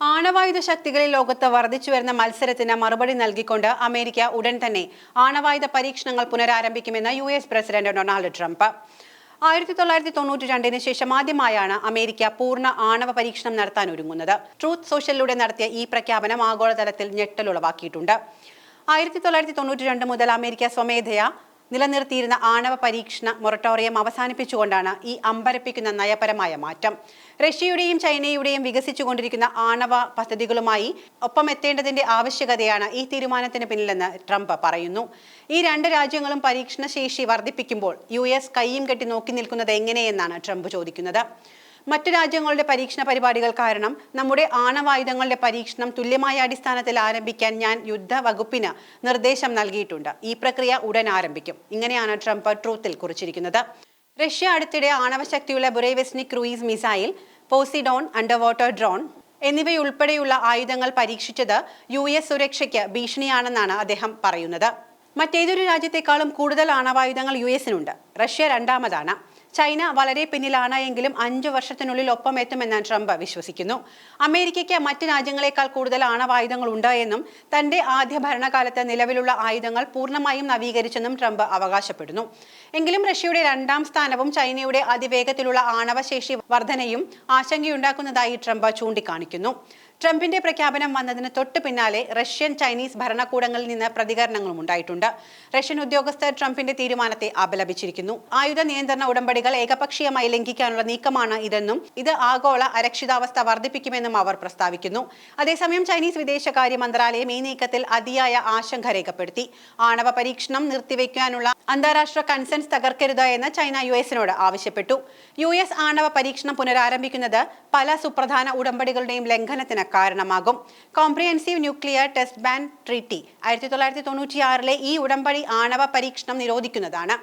ആണവായുധ ശക്തികളിൽ ലോകത്ത് വർദ്ധിച്ചുവരുന്ന മത്സരത്തിന് മറുപടി നൽകിക്കൊണ്ട് അമേരിക്ക ഉടൻ തന്നെ ആണവായുധ പരീക്ഷണങ്ങൾ പുനരാരംഭിക്കുമെന്ന് US പ്രസിഡന്റ് ഡൊണാൾഡ് ട്രംപ്. 1992 ശേഷം ആദ്യമായാണ് അമേരിക്ക പൂർണ്ണ ആണവ പരീക്ഷണം നടത്താൻ ഒരുങ്ങുന്നത്. ട്രൂത്ത് സോഷ്യലിലൂടെ നടത്തിയ ഈ പ്രഖ്യാപനം ആഗോളതലത്തിൽ ഞെട്ടലുളവാക്കിയിട്ടുണ്ട്. 1992 മുതൽ അമേരിക്ക സ്വമേധയാ നിലനിർത്തിയിരുന്ന ആണവ പരീക്ഷണ മൊറട്ടോറിയം അവസാനിപ്പിച്ചുകൊണ്ടാണ് ഈ അമ്പരപ്പിക്കുന്ന നയപരമായ മാറ്റം. റഷ്യയുടെയും ചൈനയുടെയും വികസിച്ചുകൊണ്ടിരിക്കുന്ന ആണവ പദ്ധതികളുമായി ഒപ്പമെത്തേണ്ടതിന്റെ ആവശ്യകതയാണ് ഈ തീരുമാനത്തിന് പിന്നിലെന്ന് ട്രംപ് പറയുന്നു. ഈ രണ്ട് രാജ്യങ്ങളും പരീക്ഷണ ശേഷി വർദ്ധിപ്പിക്കുമ്പോൾ US കൈയും കെട്ടി നോക്കി നിൽക്കുന്നത് എങ്ങനെയെന്നാണ് ട്രംപ് ചോദിക്കുന്നത്. മറ്റു രാജ്യങ്ങളുടെ പരീക്ഷണ പരിപാടികൾ കാരണം നമ്മുടെ ആണവായുധങ്ങളുടെ പരീക്ഷണം തുല്യമായ അടിസ്ഥാനത്തിൽ ആരംഭിക്കാൻ ഞാൻ യുദ്ധ വകുപ്പിന് നിർദ്ദേശം നൽകിയിട്ടുണ്ട്. ഈ പ്രക്രിയ ഉടൻ ആരംഭിക്കും. ഇങ്ങനെയാണ് ട്രംപ് ട്രൂത്തിൽ കുറിച്ചിരിക്കുന്നത്. റഷ്യ അടുത്തിടെ ആണവശക്തിയുള്ള Burevestnik cruise missile, Poseidon under water drone എന്നിവയുൾപ്പെടെയുള്ള ആയുധങ്ങൾ പരീക്ഷിച്ചത് US സുരക്ഷയ്ക്ക് ഭീഷണിയാണെന്നാണ് അദ്ദേഹം പറയുന്നത്. മറ്റേതൊരു രാജ്യത്തെക്കാളും കൂടുതൽ ആണവായുധങ്ങൾ US-നുണ്ട്. റഷ്യ രണ്ടാമതാണ്. ചൈന വളരെ പിന്നിലാണ് എങ്കിലും 5 വർഷത്തിനുള്ളിൽ ഒപ്പം എത്തുമെന്ന് ട്രംപ് വിശ്വസിക്കുന്നു. അമേരിക്കയ്ക്ക് മറ്റ് രാജ്യങ്ങളെക്കാൾ കൂടുതൽ ആണവായുധങ്ങൾ ഉണ്ട് എന്നും തന്റെ ആദ്യ ഭരണകാലത്ത് നിലവിലുള്ള ആയുധങ്ങൾ പൂർണ്ണമായും നവീകരിച്ചെന്നും ട്രംപ് അവകാശപ്പെടുന്നു. എങ്കിലും റഷ്യയുടെ രണ്ടാം സ്ഥാനവും ചൈനയുടെ അതിവേഗത്തിലുള്ള ആണവശേഷി വർധനയും ആശങ്കയുണ്ടാക്കുന്നതായി ട്രംപ് ചൂണ്ടിക്കാണിക്കുന്നു. ട്രംപിന്റെ പ്രഖ്യാപനം വന്നതിന് തൊട്ട് പിന്നാലെ റഷ്യൻ ചൈനീസ് ഭരണകൂടങ്ങളിൽ നിന്ന് പ്രതികരണങ്ങളും ഉണ്ടായിട്ടുണ്ട്. റഷ്യൻ ഉദ്യോഗസ്ഥർ ട്രംപിന്റെ തീരുമാനത്തെ അപലപിച്ചിരിക്കുന്നു. ആയുധ നിയന്ത്രണ ഉടമ്പടികൾ ഏകപക്ഷീയമായി ലംഘിക്കാനുള്ള നീക്കമാണ് ഇതെന്നും ഇത് ആഗോള അരക്ഷിതാവസ്ഥ വർദ്ധിപ്പിക്കുമെന്നും അവർ പ്രസ്താവിക്കുന്നു. അതേസമയം ചൈനീസ് വിദേശകാര്യ മന്ത്രാലയം ഈ നീക്കത്തിൽ അതിയായ ആശങ്ക രേഖപ്പെടുത്തി. ആണവ പരീക്ഷണം നിർത്തിവെക്കാനുള്ള അന്താരാഷ്ട്ര കൺസെൻസ് തകർക്കരുത് എന്ന് ചൈന US-നോട് ആവശ്യപ്പെട്ടു. US ആണവ പരീക്ഷണം പുനരാരംഭിക്കുന്നത് പല സുപ്രധാന ഉടമ്പടികളുടെയും ലംഘനത്തിന് കാരണമാകും. Comprehensive nuclear test ban treaty 1996 ഈ ഉടമ്പടി ആണവ പരീക്ഷണം നിരോധിക്കുന്നതാണ്.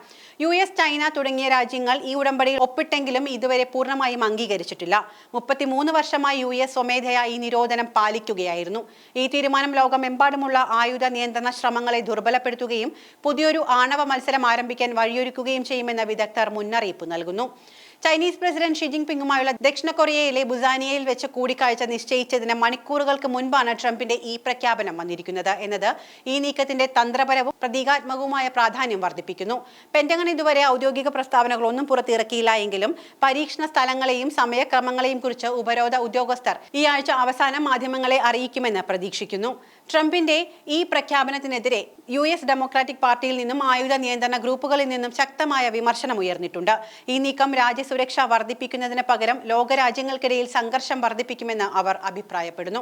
US, ചൈന തുടങ്ങിയ രാജ്യങ്ങൾ ഈ ഉടമ്പടിയിൽ ഒപ്പിട്ടെങ്കിലും ഇതുവരെ പൂർണ്ണമായും അംഗീകരിച്ചിട്ടില്ല. 33 വർഷമായി US സ്വമേധയാ ഈ നിരോധനം പാലിക്കുകയായിരുന്നു. ഈ തീരുമാനം ലോകമെമ്പാടുമുള്ള ആയുധ നിയന്ത്രണ ശ്രമങ്ങളെ ദുർബലപ്പെടുത്തുകയും പുതിയൊരു ആണവ മത്സരം ആരംഭിക്കാൻ വഴിയൊരുക്കുകയും ചെയ്യുമെന്ന് വിദഗ്ധർ മുന്നറിയിപ്പ് നൽകുന്നു. ചൈനീസ് പ്രസിഡന്റ് ഷി ജിൻപിങ്ങുമായുള്ള ദക്ഷിണ കൊറിയയിലെ ബുസാനിയയിൽ വെച്ച് കൂടിക്കാഴ്ച നിശ്ചയിച്ചതിന് മണിക്കൂറുകൾക്ക് മുൻപാണ് ട്രംപിന്റെ ഈ പ്രഖ്യാപനം വന്നിരിക്കുന്നത് എന്നത് ഈ നീക്കത്തിന്റെ തന്ത്രപരവും പ്രതീകാത്മകവുമായ പ്രാധാന്യം വർദ്ധിപ്പിക്കുന്നു. പെന്റഗൺ ഇതുവരെ ഔദ്യോഗിക പ്രസ്താവനകളൊന്നും പുറത്തിറക്കിയില്ല എങ്കിലും പരീക്ഷണ സ്ഥലങ്ങളെയും സമയക്രമങ്ങളെയും കുറിച്ച് ഉപരോധ ഉദ്യോഗസ്ഥർ ഈ ആഴ്ച അവസാനം മാധ്യമങ്ങളെ അറിയിക്കുമെന്ന് പ്രതീക്ഷിക്കുന്നു. ട്രംപിന്റെ ഈ പ്രഖ്യാപനത്തിനെതിരെ US ഡെമോക്രാറ്റിക് പാർട്ടിയിൽ നിന്നും ആയുധ നിയന്ത്രണ ഗ്രൂപ്പുകളിൽ നിന്നും ശക്തമായ വിമർശനം ഉയർന്നിട്ടുണ്ട്. ഈ നീക്കം രാജ്യസുരക്ഷ വർദ്ധിപ്പിക്കുന്നതിന് പകരം ലോകരാജ്യങ്ങൾക്കിടയിൽ സംഘർഷം വർദ്ധിപ്പിക്കുമെന്ന് അവർ അഭിപ്രായപ്പെടുന്നു.